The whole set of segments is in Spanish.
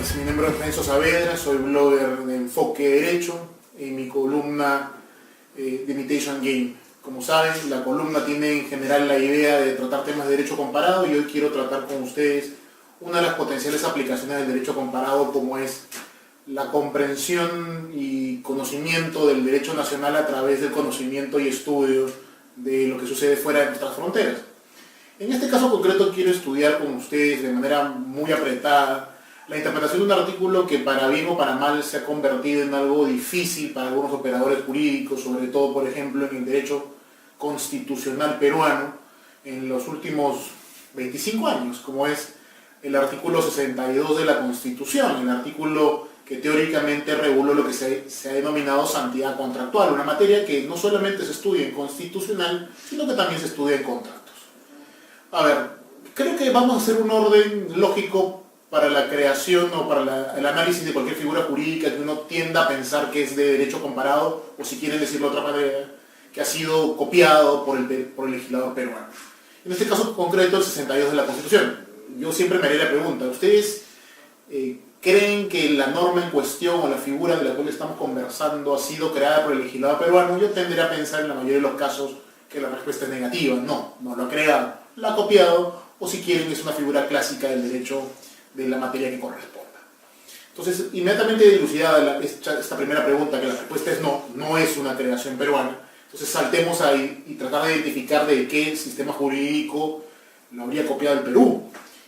tardes, mi nombre es Renzo Saavedra, soy blogger de Enfoque Derecho en mi columna The Imitation Game. Como saben, la columna tiene en general la idea de tratar temas de derecho comparado y hoy quiero tratar con ustedes una de las potenciales aplicaciones del derecho comparado, como es la comprensión y conocimiento del derecho nacional a través del conocimiento y estudio de lo que sucede fuera de nuestras fronteras. En este caso concreto quiero estudiar con ustedes de manera muy apretada la interpretación de un artículo que para bien o para mal se ha convertido en algo difícil para algunos operadores jurídicos, sobre todo por ejemplo en el derecho constitucional peruano en los últimos 25 años, como es el artículo 62 de la Constitución, el artículo que teóricamente reguló lo que se ha denominado santidad contractual, una materia que no solamente se estudia en constitucional, sino que también se estudia en contratos. A ver, creo que vamos a hacer un orden lógico para la creación o para el análisis de cualquier figura jurídica que uno tienda a pensar que es de derecho comparado, o si quieren decirlo de otra manera, que ha sido copiado por el legislador peruano. En este caso concreto, el 62 de la Constitución. Yo siempre me haré la pregunta, ¿ustedes creen que la norma en cuestión o la figura de la cual estamos conversando ha sido creada por el legislador peruano? Yo tenderé a pensar en la mayoría de los casos que la respuesta es negativa. No lo ha creado, la ha copiado, o si quieren es una figura clásica del derecho de la materia que corresponda. Entonces, inmediatamente dilucidada esta primera pregunta, que la respuesta es no es una creación peruana, entonces saltemos ahí y tratar de identificar de qué sistema jurídico lo habría copiado el Perú.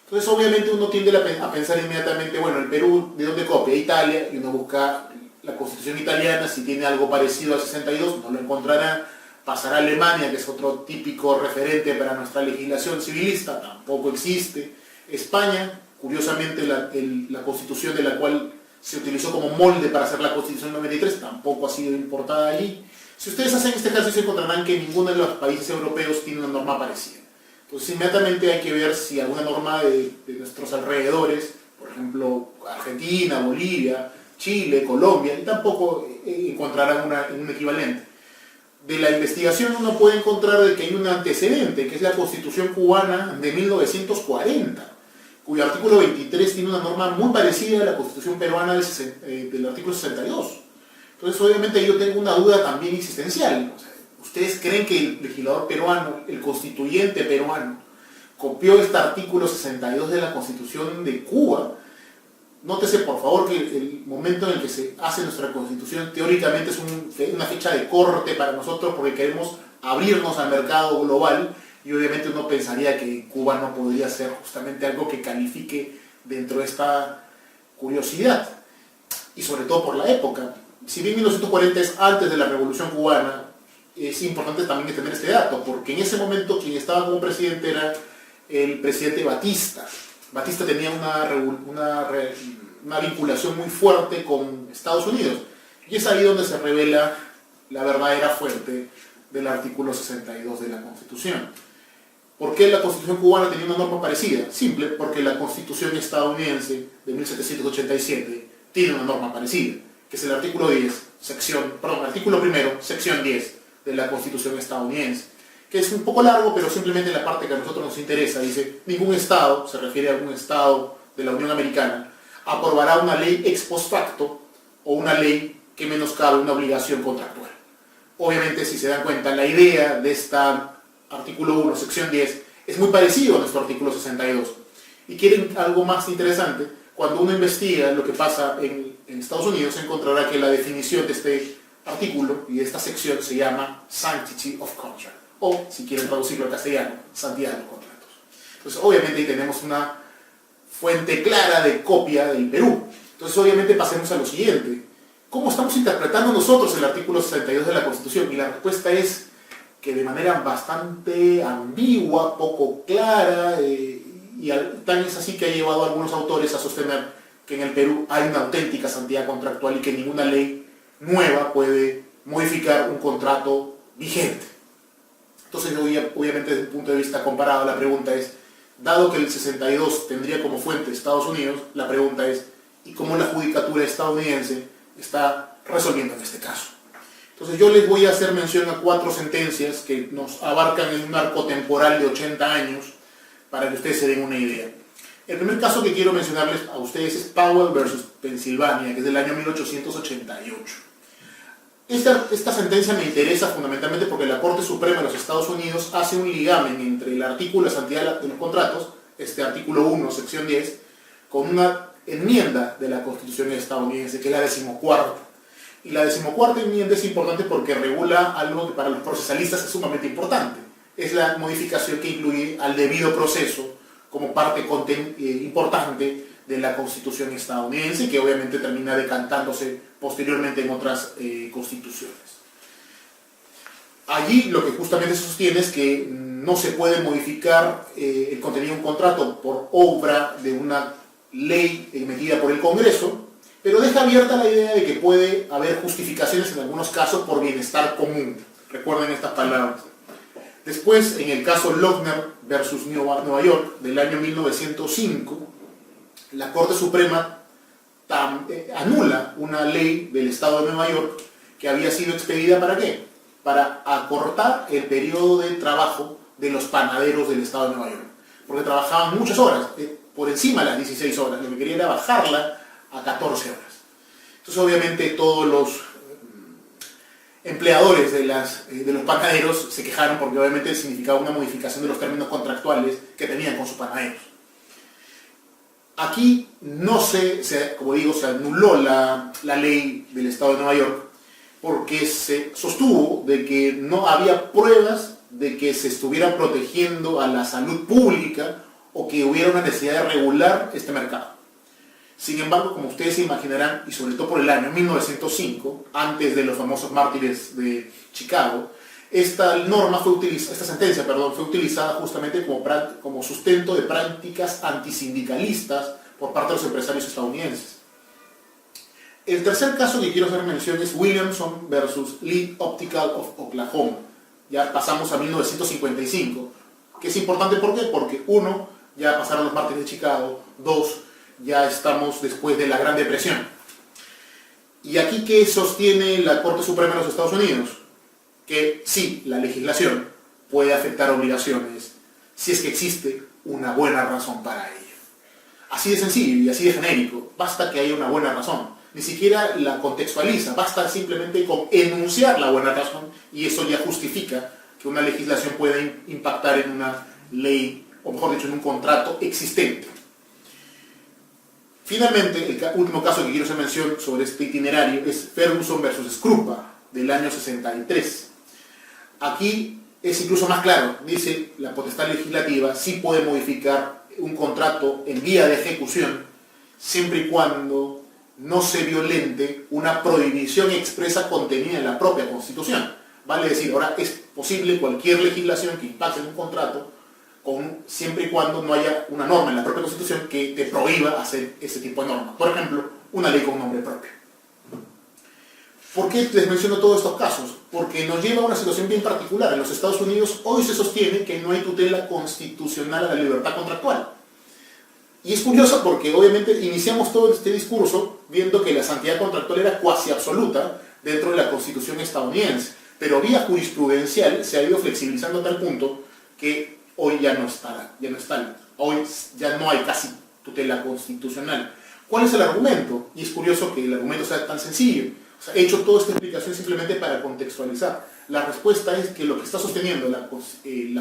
Entonces, obviamente uno tiende a pensar inmediatamente, bueno, el Perú, ¿de dónde copia? Italia, y uno busca la Constitución italiana, si tiene algo parecido al 62, no lo encontrará. Pasará a Alemania, que es otro típico referente para nuestra legislación civilista, tampoco existe. España, curiosamente la Constitución de la cual se utilizó como molde para hacer la Constitución 93, tampoco ha sido importada allí. Si ustedes hacen este ejercicio encontrarán que ninguno de los países europeos tiene una norma parecida. Entonces inmediatamente hay que ver si alguna norma de nuestros alrededores, por ejemplo Argentina, Bolivia, Chile, Colombia, y tampoco encontrarán un equivalente. De la investigación uno puede encontrar de que hay un antecedente, que es la Constitución cubana de 1940, cuyo artículo 23 tiene una norma muy parecida a la Constitución peruana del artículo 62. Entonces obviamente yo tengo una duda también existencial. O sea, ¿ustedes creen que el legislador peruano, el constituyente peruano, copió este artículo 62 de la Constitución de Cuba? Nótese por favor que el momento en el que se hace nuestra Constitución teóricamente es una fecha de corte para nosotros porque queremos abrirnos al mercado global y obviamente uno pensaría que Cuba no podría ser justamente algo que califique dentro de esta curiosidad y sobre todo por la época. Si bien 1940 es antes de la Revolución Cubana, es importante también tener este dato porque en ese momento quien estaba como presidente era el presidente Batista. Batista tenía una vinculación muy fuerte con Estados Unidos y es ahí donde se revela la verdadera fuente del artículo 62 de la Constitución. ¿Por qué la Constitución cubana tenía una norma parecida? Simple, porque la Constitución estadounidense de 1787 tiene una norma parecida, que es el artículo 10, artículo primero, sección 10 de la Constitución estadounidense, que es un poco largo, pero simplemente la parte que a nosotros nos interesa, dice, ningún Estado, se refiere a algún Estado de la Unión Americana, aprobará una ley ex post facto o una ley que menoscabe una obligación contractual. Obviamente, si se dan cuenta, la idea de este artículo 1, sección 10, es muy parecido a nuestro artículo 62. Y quieren algo más interesante, cuando uno investiga lo que pasa en Estados Unidos, se encontrará que la definición de este artículo y de esta sección se llama Sanctity of Contract, o, si quieren traducirlo al castellano, santidad de los contratos. Entonces, obviamente, ahí tenemos una fuente clara de copia del Perú. Entonces, obviamente, pasemos a lo siguiente. ¿Cómo estamos interpretando nosotros el artículo 62 de la Constitución? Y la respuesta es que de manera bastante ambigua, poco clara, y tan es así que ha llevado a algunos autores a sostener que en el Perú hay una auténtica santidad contractual y que ninguna ley nueva puede modificar un contrato vigente. Entonces, obviamente, desde el punto de vista comparado, la pregunta es, dado que el 62 tendría como fuente Estados Unidos, la pregunta es, ¿y cómo la judicatura estadounidense está resolviendo en este caso? Entonces yo les voy a hacer mención a 4 sentencias que nos abarcan en un arco temporal de 80 años para que ustedes se den una idea. El primer caso que quiero mencionarles a ustedes es Powell versus Pensilvania, que es del año 1888. Esta sentencia me interesa fundamentalmente porque la Corte Suprema de los Estados Unidos hace un ligamen entre el artículo de santidad de los contratos, este artículo 1, sección 10, con una enmienda de la Constitución estadounidense, que es la 14ª. Y la 14ª enmienda es importante porque regula algo que para los procesalistas es sumamente importante. Es la modificación que incluye al debido proceso como parte importante de la Constitución estadounidense, que obviamente termina decantándose posteriormente en otras constituciones. Allí lo que justamente se sostiene es que no se puede modificar el contenido de un contrato por obra de una ley emitida por el Congreso, pero deja abierta la idea de que puede haber justificaciones en algunos casos por bienestar común. Recuerden estas palabras. Después, en el caso Lochner versus Nueva York del año 1905, la Corte Suprema anula una ley del Estado de Nueva York que había sido expedida ¿para qué? Para acortar el periodo de trabajo de los panaderos del Estado de Nueva York. Porque trabajaban muchas horas, por encima de las 16 horas. Lo que quería era bajarla a 14 horas. Entonces, obviamente, todos los empleadores de los panaderos se quejaron porque obviamente significaba una modificación de los términos contractuales que tenían con sus panaderos. Aquí como digo, se anuló la ley del Estado de Nueva York porque se sostuvo de que no había pruebas de que se estuvieran protegiendo a la salud pública o que hubiera una necesidad de regular este mercado. Sin embargo, como ustedes se imaginarán, y sobre todo por el año 1905, antes de los famosos mártires de Chicago, esta sentencia fue utilizada justamente como sustento de prácticas antisindicalistas por parte de los empresarios estadounidenses. El tercer caso que quiero hacer mención es Williamson versus Lee Optical of Oklahoma. Ya pasamos a 1955, que es importante, ¿por qué? Porque uno, ya pasaron los mártires de Chicago, dos, ya estamos después de la Gran Depresión. Y aquí, ¿qué sostiene la Corte Suprema de los Estados Unidos? Que sí, la legislación puede afectar obligaciones si es que existe una buena razón para ello. Así de sencillo y así de genérico, basta que haya una buena razón. Ni siquiera la contextualiza, basta simplemente con enunciar la buena razón y eso ya justifica que una legislación pueda impactar en una ley, o mejor dicho, en un contrato existente. Finalmente, el último caso que quiero hacer mención sobre este itinerario es Ferguson versus Scrupa, del año 63. Aquí es incluso más claro, dice la potestad legislativa sí puede modificar un contrato en vía de ejecución siempre y cuando no se violente una prohibición expresa contenida en la propia Constitución. Vale decir, ahora es posible cualquier legislación que impacte en un contrato siempre y cuando no haya una norma en la propia Constitución que te prohíba hacer ese tipo de normas. Por ejemplo, una ley con nombre propio. ¿Por qué les menciono todos estos casos? Porque nos lleva a una situación bien particular. En los Estados Unidos hoy se sostiene que no hay tutela constitucional a la libertad contractual. Y es curioso porque obviamente iniciamos todo este discurso viendo que la santidad contractual era cuasi absoluta dentro de la Constitución estadounidense. Pero vía jurisprudencial se ha ido flexibilizando a tal punto que hoy ya no está. Hoy ya no hay casi tutela constitucional. ¿Cuál es el argumento? Y es curioso que el argumento sea tan sencillo. O sea, he hecho toda esta explicación simplemente para contextualizar. La respuesta es que lo que está sosteniendo la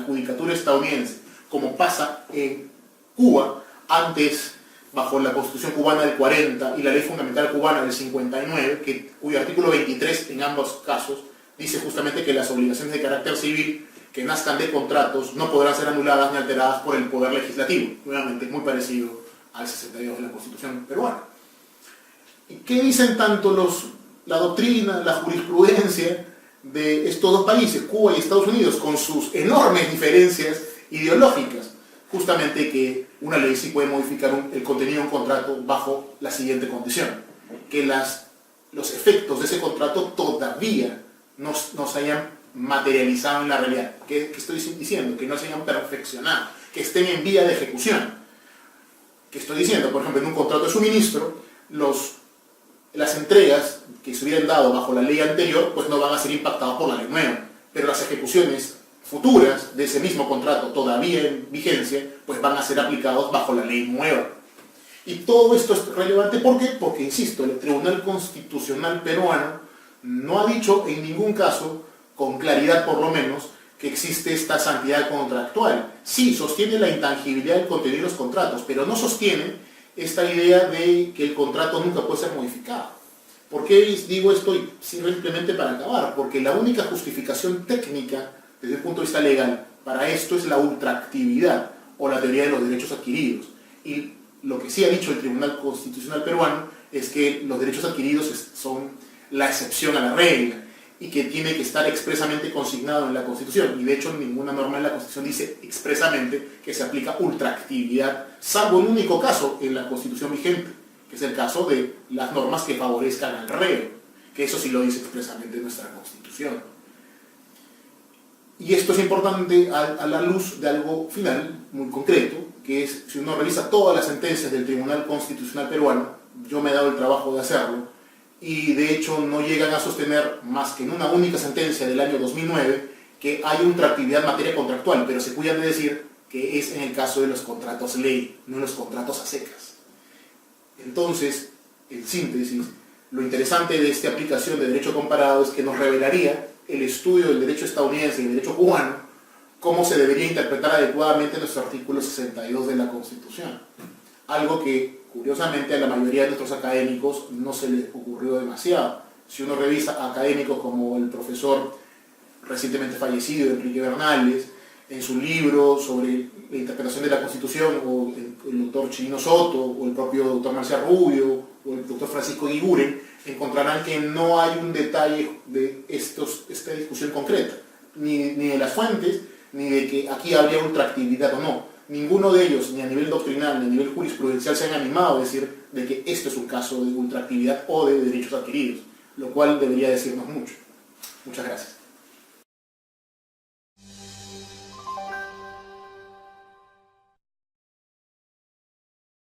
judicatura estadounidense, como pasa en Cuba, antes bajo la Constitución cubana del 40 y la Ley Fundamental cubana del 59, cuyo artículo 23 en ambos casos dice justamente que las obligaciones de carácter civil que nazcan de contratos no podrán ser anuladas ni alteradas por el poder legislativo. Nuevamente, muy parecido al 62 de la Constitución peruana. ¿Y qué dicen tanto la doctrina, la jurisprudencia de estos dos países, Cuba y Estados Unidos, con sus enormes diferencias ideológicas? Justamente que una ley sí puede modificar el contenido de un contrato bajo la siguiente condición: que los efectos de ese contrato todavía no se hayan materializado en la realidad. ¿Qué estoy diciendo? Que no se hayan perfeccionado, que estén en vía de ejecución. ¿Qué estoy diciendo? Por ejemplo, en un contrato de suministro, las entregas que se hubieran dado bajo la ley anterior pues no van a ser impactadas por la ley nueva, pero las ejecuciones futuras de ese mismo contrato todavía en vigencia, pues van a ser aplicados bajo la ley nueva. Y todo esto es relevante, ¿por qué? Porque, insisto, el Tribunal Constitucional peruano no ha dicho en ningún caso, con claridad por lo menos, que existe esta santidad contractual. Sí, sostiene la intangibilidad del contenido de los contratos, pero no sostiene esta idea de que el contrato nunca puede ser modificado. ¿Por qué digo esto? Y simplemente para acabar, porque la única justificación técnica desde el punto de vista legal para esto es la ultraactividad o la teoría de los derechos adquiridos. Y lo que sí ha dicho el Tribunal Constitucional peruano es que los derechos adquiridos son la excepción a la regla y que tiene que estar expresamente consignado en la Constitución. Y de hecho ninguna norma en la Constitución dice expresamente que se aplica ultraactividad, salvo un único caso en la Constitución vigente, que es el caso de las normas que favorezcan al reo, que eso sí lo dice expresamente nuestra Constitución. Y esto es importante a la luz de algo final, muy concreto, que es, si uno revisa todas las sentencias del Tribunal Constitucional peruano, yo me he dado el trabajo de hacerlo, y de hecho no llegan a sostener más que en una única sentencia del año 2009 que hay ultraactividad en materia contractual, pero se cuidan de decir que es en el caso de los contratos ley, no los contratos a secas. Entonces, en síntesis, lo interesante de esta aplicación de derecho comparado es que nos revelaría el estudio del derecho estadounidense y el derecho cubano, cómo se debería interpretar adecuadamente nuestro artículo 62 de la Constitución. Algo que, curiosamente, a la mayoría de nuestros académicos no se les ocurrió demasiado. Si uno revisa a académicos como el profesor recientemente fallecido, Enrique Bernales, en su libro sobre la interpretación de la Constitución, o el doctor Chirino Soto, o el propio doctor Marcial Rubio, o el doctor Francisco Guiguren, encontrarán que no hay un detalle de esta discusión concreta, ni de las fuentes, ni de que aquí habría ultraactividad o no. Ninguno de ellos, ni a nivel doctrinal, ni a nivel jurisprudencial, se han animado a decir de que esto es un caso de ultraactividad o de derechos adquiridos, lo cual debería decirnos mucho. Muchas gracias.